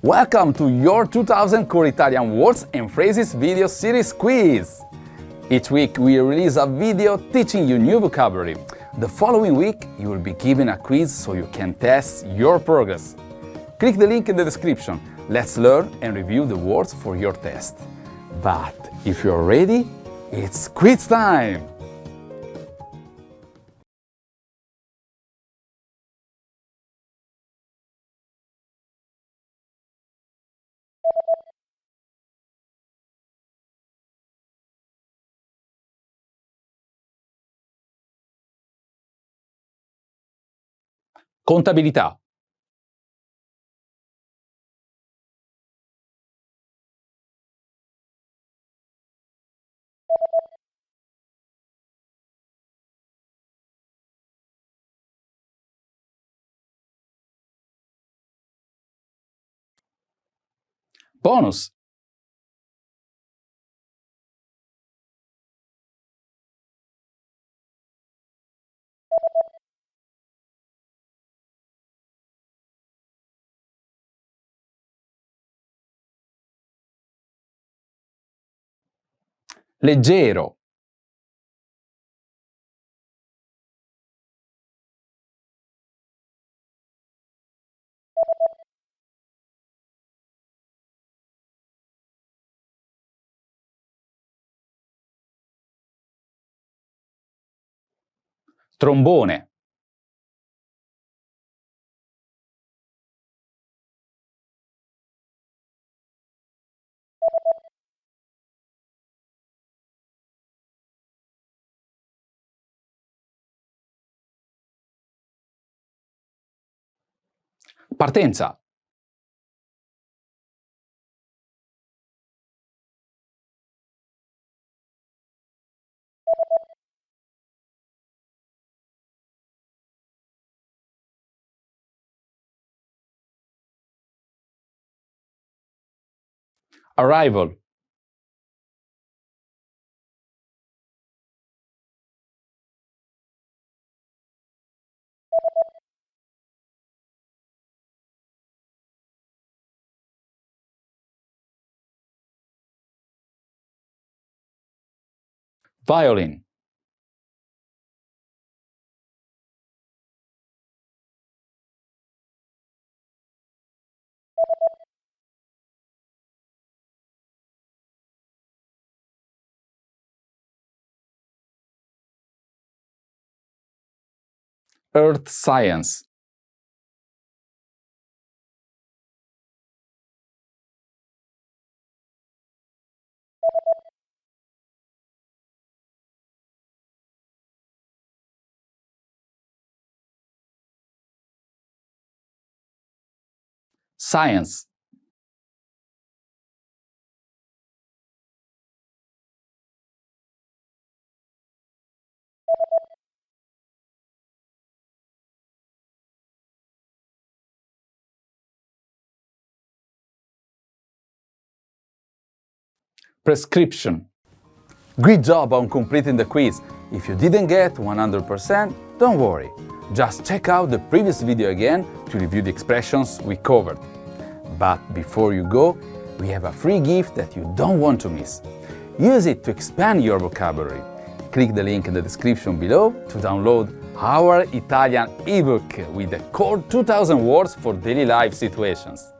Welcome to your 2000 Core Italian Words and Phrases video series quiz! Each week we release a video teaching you new vocabulary. The following week you will be given a quiz so you can test your progress. Click the link in the description. Let's learn and review the words for your test. But if you're ready, it's quiz time! Contabilità. Bonus. Leggero. Trombone. Partenza. Arrival. Violin. Earth science. Science. Prescription. Great job on completing the quiz. If you didn't get 100%, don't worry. Just check out the previous video again to review the expressions we covered. But before you go, we have a free gift that you don't want to miss. Use it to expand your vocabulary. Click the link in the description below to download our Italian ebook with the core 2000 words for daily life situations.